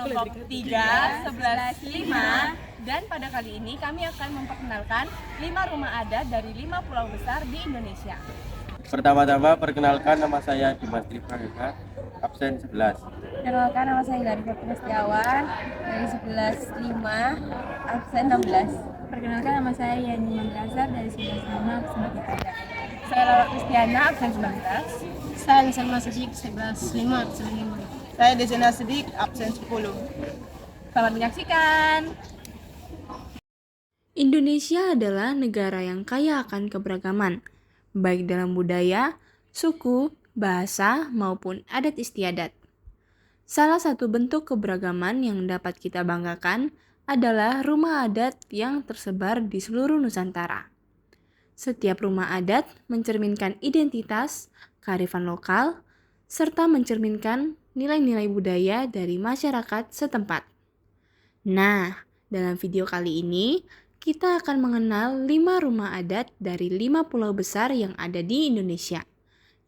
kelompok 3, 11, 5. Dan pada kali ini kami akan memperkenalkan 5 rumah adat dari 5 pulau besar di Indonesia. Pertama-tama perkenalkan, nama saya Dimas Tripragata, absen 11. Perkenalkan, nama saya Gari Setiawan dari 11.5, absen 16. Perkenalkan, nama saya Yani Mangkasar dari 11.5, absen 3. Saya Laura Kristiana, absen 19. Saya Lisa Masjid 11.5, absen 5. Saya Desena Sidik, absen 10. Selamat menyaksikan. Indonesia adalah negara yang kaya akan keberagaman, baik dalam budaya, suku, bahasa, maupun adat istiadat. Salah satu bentuk keberagaman yang dapat kita banggakan adalah rumah adat yang tersebar di seluruh Nusantara. Setiap rumah adat mencerminkan identitas, kearifan lokal, serta mencerminkan nilai-nilai budaya dari masyarakat setempat. Nah, dalam video kali ini, kita akan mengenal 5 rumah adat dari 5 pulau besar yang ada di Indonesia,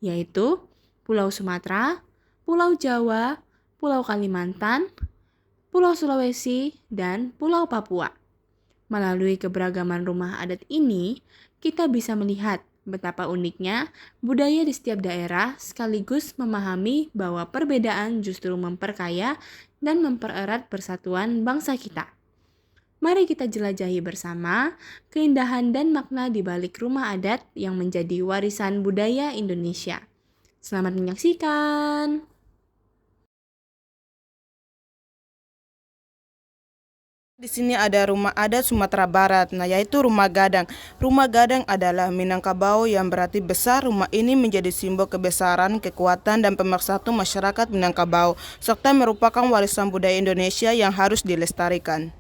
yaitu Pulau Sumatera, Pulau Jawa, Pulau Kalimantan, Pulau Sulawesi, dan Pulau Papua. Melalui keberagaman rumah adat ini, kita bisa melihat betapa uniknya budaya di setiap daerah, sekaligus memahami bahwa perbedaan justru memperkaya dan mempererat persatuan bangsa kita. Mari kita jelajahi bersama keindahan dan makna di balik rumah adat yang menjadi warisan budaya Indonesia. Selamat menyaksikan! Di sini ada rumah adat Sumatera Barat, yaitu Rumah Gadang. Rumah Gadang adalah Minangkabau yang berarti besar. Rumah ini menjadi simbol kebesaran, kekuatan, dan pemersatu masyarakat Minangkabau, serta merupakan warisan budaya Indonesia yang harus dilestarikan.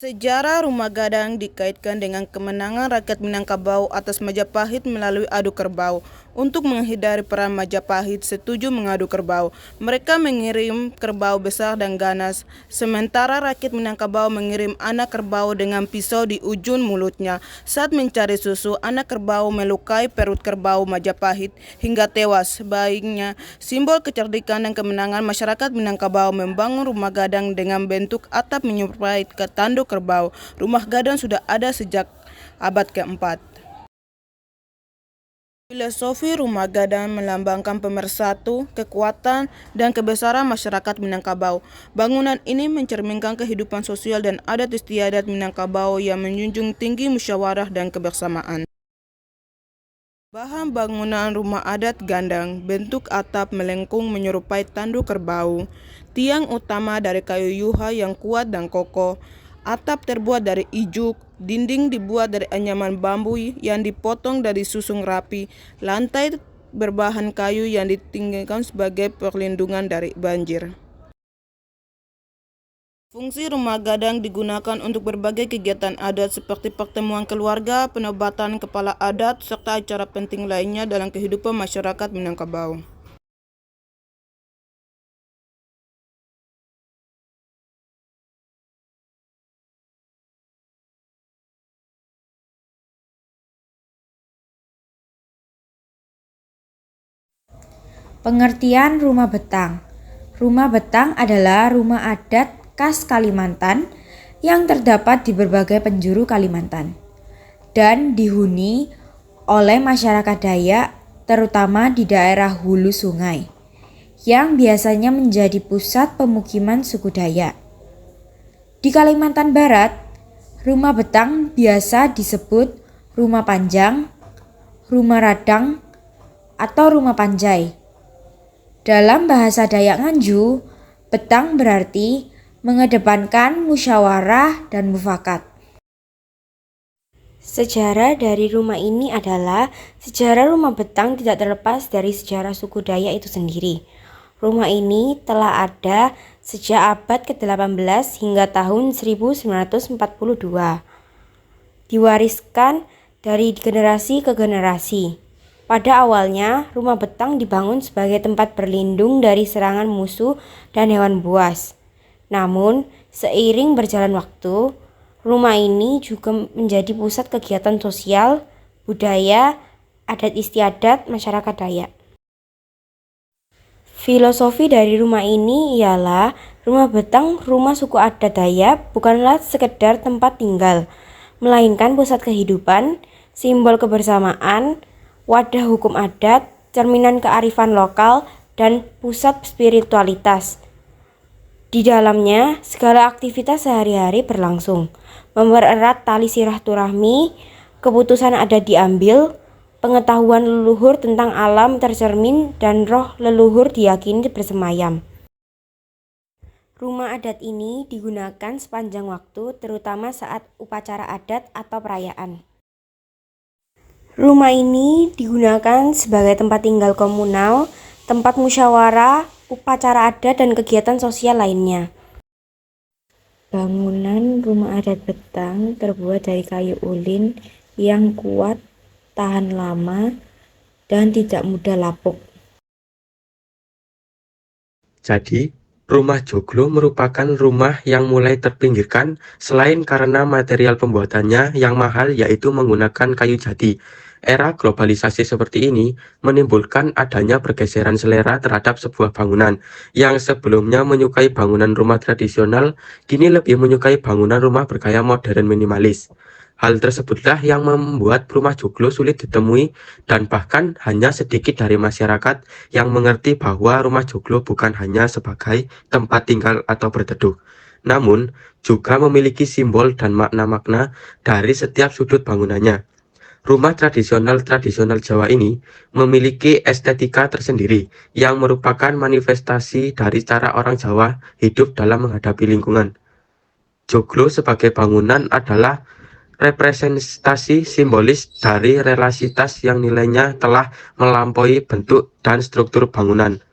Sejarah Rumah Gadang dikaitkan dengan kemenangan rakyat Minangkabau atas Majapahit melalui adu kerbau. Untuk menghindari perang Majapahit setuju mengadu kerbau, mereka mengirim kerbau besar dan ganas, sementara rakyat Minangkabau mengirim anak kerbau dengan pisau di ujung mulutnya. Saat mencari susu, anak kerbau melukai perut kerbau Majapahit hingga tewas. Baiknya, simbol kecerdikan dan kemenangan masyarakat Minangkabau membangun rumah gadang dengan bentuk atap menyerupai ke tanduk kerbau. Rumah gadang sudah ada sejak abad keempat. Filosofi rumah gadang melambangkan pemersatu, kekuatan, dan kebesaran masyarakat Minangkabau. Bangunan ini mencerminkan kehidupan sosial dan adat istiadat Minangkabau yang menjunjung tinggi musyawarah dan kebersamaan. Bahan bangunan rumah adat Gadang, bentuk atap melengkung menyerupai tanduk kerbau. Tiang utama dari kayu yuha yang kuat dan kokoh. Atap terbuat dari ijuk, dinding dibuat dari anyaman bambu yang dipotong dari susun rapi, lantai berbahan kayu yang ditinggikan sebagai perlindungan dari banjir. Fungsi rumah gadang digunakan untuk berbagai kegiatan adat seperti pertemuan keluarga, penobatan kepala adat, serta acara penting lainnya dalam kehidupan masyarakat Minangkabau. Pengertian rumah betang. Rumah betang adalah rumah adat khas Kalimantan yang terdapat di berbagai penjuru Kalimantan dan dihuni oleh masyarakat Dayak, terutama di daerah hulu sungai, yang biasanya menjadi pusat pemukiman suku Dayak. Di Kalimantan Barat, rumah betang biasa disebut rumah panjang, rumah radang, atau rumah panjai. Dalam bahasa Dayak Nganju, betang berarti mengedepankan musyawarah dan mufakat. Sejarah dari rumah ini adalah sejarah rumah betang tidak terlepas dari sejarah suku Dayak itu sendiri. Rumah ini telah ada sejak abad ke-18 hingga tahun 1942. Diwariskan dari generasi ke generasi. Pada awalnya, rumah betang dibangun sebagai tempat berlindung dari serangan musuh dan hewan buas. Namun, seiring berjalan waktu, rumah ini juga menjadi pusat kegiatan sosial, budaya, adat istiadat masyarakat Dayak. Filosofi dari rumah ini ialah rumah betang, rumah suku adat Dayak bukanlah sekedar tempat tinggal, melainkan pusat kehidupan, simbol kebersamaan, wadah hukum adat, cerminan kearifan lokal, dan pusat spiritualitas. Di dalamnya, segala aktivitas sehari-hari berlangsung, mempererat tali silaturahmi, keputusan adat diambil, pengetahuan leluhur tentang alam tercermin, dan roh leluhur diyakini bersemayam. Rumah adat ini digunakan sepanjang waktu, terutama saat upacara adat atau perayaan. Rumah ini digunakan sebagai tempat tinggal komunal, tempat musyawarah, upacara adat, dan kegiatan sosial lainnya. Bangunan rumah adat betang terbuat dari kayu ulin yang kuat, tahan lama, dan tidak mudah lapuk. Jadi, rumah joglo merupakan rumah yang mulai terpinggirkan selain karena material pembuatannya yang mahal yaitu menggunakan kayu jati. Era globalisasi seperti ini menimbulkan adanya pergeseran selera terhadap sebuah bangunan yang sebelumnya menyukai bangunan rumah tradisional, kini lebih menyukai bangunan rumah bergaya modern minimalis. Hal tersebutlah yang membuat rumah joglo sulit ditemui dan bahkan hanya sedikit dari masyarakat yang mengerti bahwa rumah joglo bukan hanya sebagai tempat tinggal atau berteduh, namun juga memiliki simbol dan makna-makna dari setiap sudut bangunannya. Rumah tradisional Jawa ini memiliki estetika tersendiri yang merupakan manifestasi dari cara orang Jawa hidup dalam menghadapi lingkungan. Joglo sebagai bangunan adalah representasi simbolis dari relasitas yang nilainya telah melampaui bentuk dan struktur bangunan.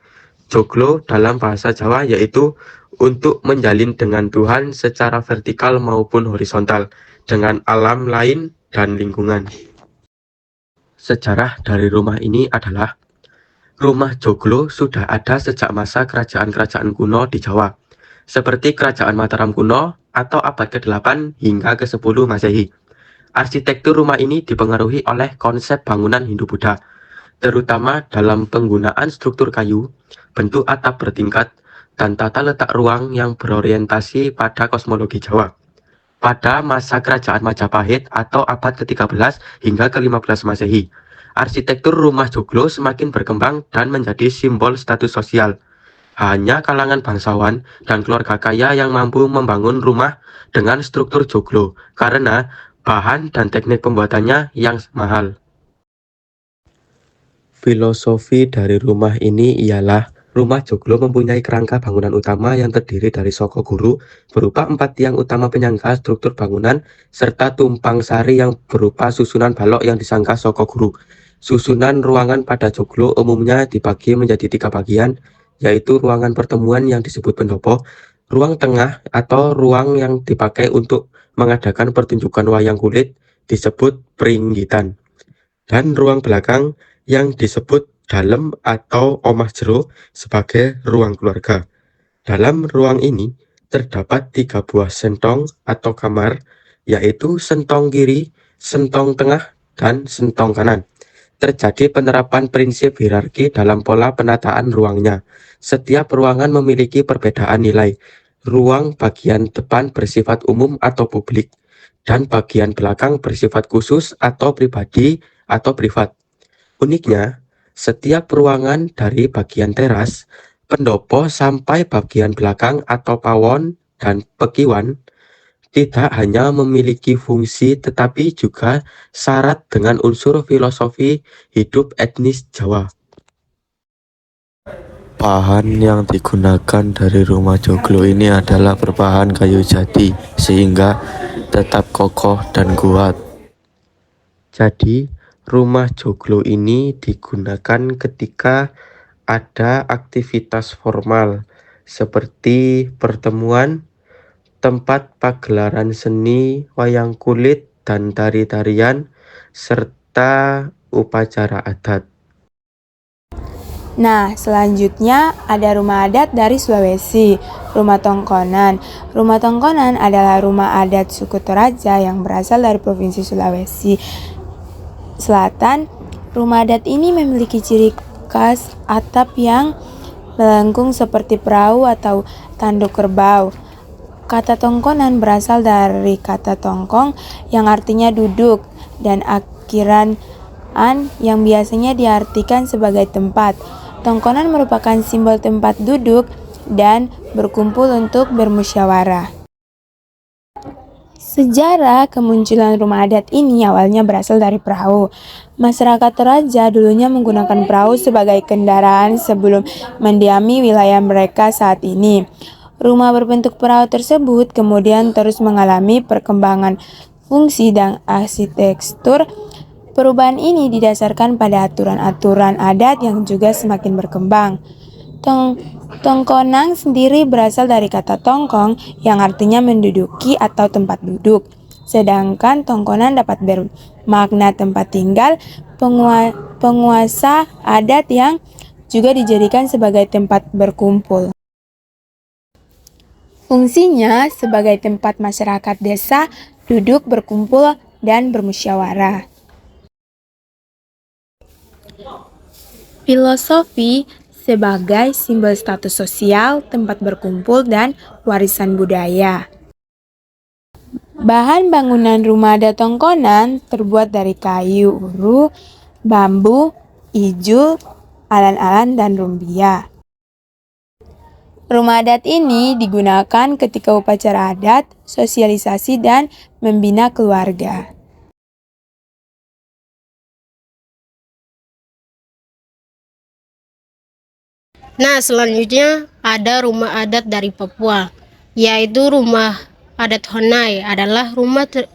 Joglo dalam bahasa Jawa yaitu untuk menjalin dengan Tuhan secara vertikal maupun horizontal, dengan alam lain dan lingkungan. Sejarah dari rumah ini adalah rumah joglo sudah ada sejak masa kerajaan-kerajaan kuno di Jawa, seperti Kerajaan Mataram kuno atau abad ke-8 hingga ke-10 Masehi. Arsitektur rumah ini dipengaruhi oleh konsep bangunan Hindu-Buddha, terutama dalam penggunaan struktur kayu, bentuk atap bertingkat, dan tata letak ruang yang berorientasi pada kosmologi Jawa. Pada masa Kerajaan Majapahit atau abad ke-13 hingga ke-15 Masehi, arsitektur rumah joglo semakin berkembang dan menjadi simbol status sosial. Hanya kalangan bangsawan dan keluarga kaya yang mampu membangun rumah dengan struktur joglo karena bahan dan teknik pembuatannya yang mahal. Filosofi dari rumah ini ialah rumah joglo mempunyai kerangka bangunan utama yang terdiri dari soko guru berupa 4 tiang utama penyangga struktur bangunan serta tumpang sari yang berupa susunan balok yang disangka soko guru. Susunan ruangan pada joglo umumnya dibagi menjadi 3 bagian, yaitu ruangan pertemuan yang disebut pendopo, ruang tengah atau ruang yang dipakai untuk mengadakan pertunjukan wayang kulit disebut pringgitan, dan ruang belakang yang disebut dalam atau omah jero sebagai ruang keluarga. Dalam ruang ini terdapat 3 buah sentong atau kamar, yaitu sentong kiri, sentong tengah, dan sentong kanan. Terjadi penerapan prinsip hierarki dalam pola penataan ruangnya. Setiap ruangan memiliki perbedaan nilai. Ruang bagian depan bersifat umum atau publik, dan bagian belakang bersifat khusus atau pribadi atau privat. Uniknya, setiap ruangan dari bagian teras, pendopo sampai bagian belakang atau pawon dan pekiwan tidak hanya memiliki fungsi tetapi juga syarat dengan unsur filosofi hidup etnis Jawa. Bahan yang digunakan dari rumah joglo ini adalah berbahan kayu jati sehingga tetap kokoh dan kuat. Jadi, rumah joglo ini digunakan ketika ada aktivitas formal seperti pertemuan, tempat pagelaran seni, wayang kulit, dan tari-tarian, serta upacara adat. Nah, selanjutnya ada rumah adat dari Sulawesi, Rumah Tongkonan. Rumah Tongkonan adalah rumah adat suku Toraja yang berasal dari Provinsi Sulawesi Selatan. Rumah adat ini memiliki ciri khas atap yang melengkung seperti perahu atau tanduk kerbau. Kata tongkonan berasal dari kata tongkong yang artinya duduk dan akhiran an yang biasanya diartikan sebagai tempat. Tongkonan merupakan simbol tempat duduk dan berkumpul untuk bermusyawarah. Sejarah kemunculan rumah adat ini awalnya berasal dari perahu. Masyarakat Toraja dulunya menggunakan perahu sebagai kendaraan sebelum mendiami wilayah mereka saat ini. Rumah berbentuk perahu tersebut kemudian terus mengalami perkembangan fungsi dan arsitektur. Perubahan ini didasarkan pada aturan-aturan adat yang juga semakin berkembang. Tongkonang sendiri berasal dari kata tongkong yang artinya menduduki atau tempat duduk. Sedangkan tongkonan dapat bermakna tempat tinggal penguasa adat yang juga dijadikan sebagai tempat berkumpul. Fungsinya sebagai tempat masyarakat desa duduk berkumpul dan bermusyawarah. Filosofi sebagai simbol status sosial, tempat berkumpul, dan warisan budaya. Bahan bangunan rumah adat Tongkonan terbuat dari kayu uru, bambu, ijuk, alan-alan, dan rumbia. Rumah adat ini digunakan ketika upacara adat, sosialisasi, dan membina keluarga. Nah, selanjutnya ada rumah adat dari Papua, yaitu rumah adat Honai adalah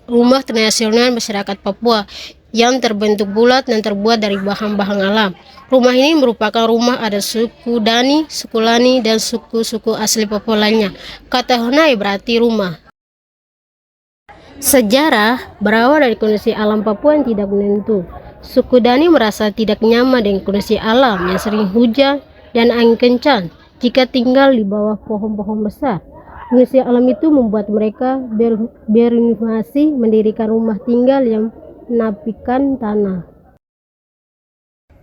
rumah tradisional masyarakat Papua yang terbentuk bulat dan terbuat dari bahan-bahan alam. Rumah ini merupakan rumah adat suku Dani, suku Lani, dan suku-suku asli Papua lainnya. Kata Honai berarti rumah. Sejarah berawal dari kondisi alam Papua yang tidak menentu. Suku Dani merasa tidak nyaman dengan kondisi alam yang sering hujan dan angin kencang jika tinggal di bawah pohon-pohon besar. Kondisi alam itu membuat mereka berinovasi mendirikan rumah tinggal yang menapikan tanah.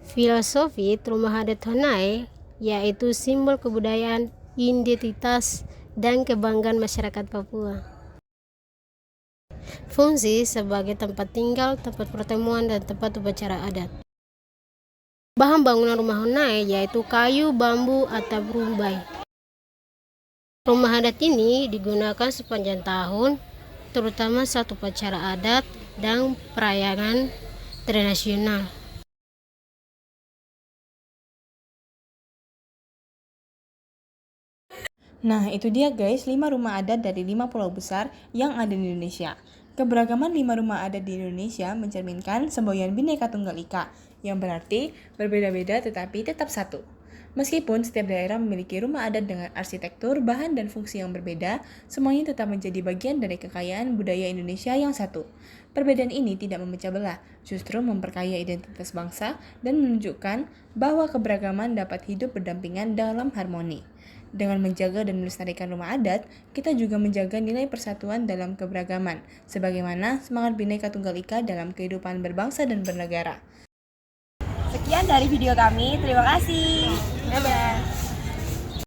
Filosofi rumah adat Honai yaitu simbol kebudayaan, identitas, dan kebanggaan masyarakat Papua. Fungsi sebagai tempat tinggal, tempat pertemuan, dan tempat upacara adat. Bahan bangunan rumah Honai yaitu kayu, bambu, atau rumbai. Rumah adat ini digunakan sepanjang tahun, terutama saat upacara adat dan perayaan tradisional. Nah, itu dia guys, 5 rumah adat dari 5 pulau besar yang ada di Indonesia. Keberagaman 5 rumah adat di Indonesia mencerminkan semboyan Bhinneka Tunggal Ika, yang berarti berbeda-beda tetapi tetap satu. Meskipun setiap daerah memiliki rumah adat dengan arsitektur, bahan, dan fungsi yang berbeda, semuanya tetap menjadi bagian dari kekayaan budaya Indonesia yang satu. Perbedaan ini tidak memecah belah, justru memperkaya identitas bangsa dan menunjukkan bahwa keberagaman dapat hidup berdampingan dalam harmoni. Dengan menjaga dan melestarikan rumah adat, kita juga menjaga nilai persatuan dalam keberagaman, sebagaimana semangat Bhinneka Tunggal Ika dalam kehidupan berbangsa dan bernegara. Sekian dari video kami, terima kasih. Bye-bye.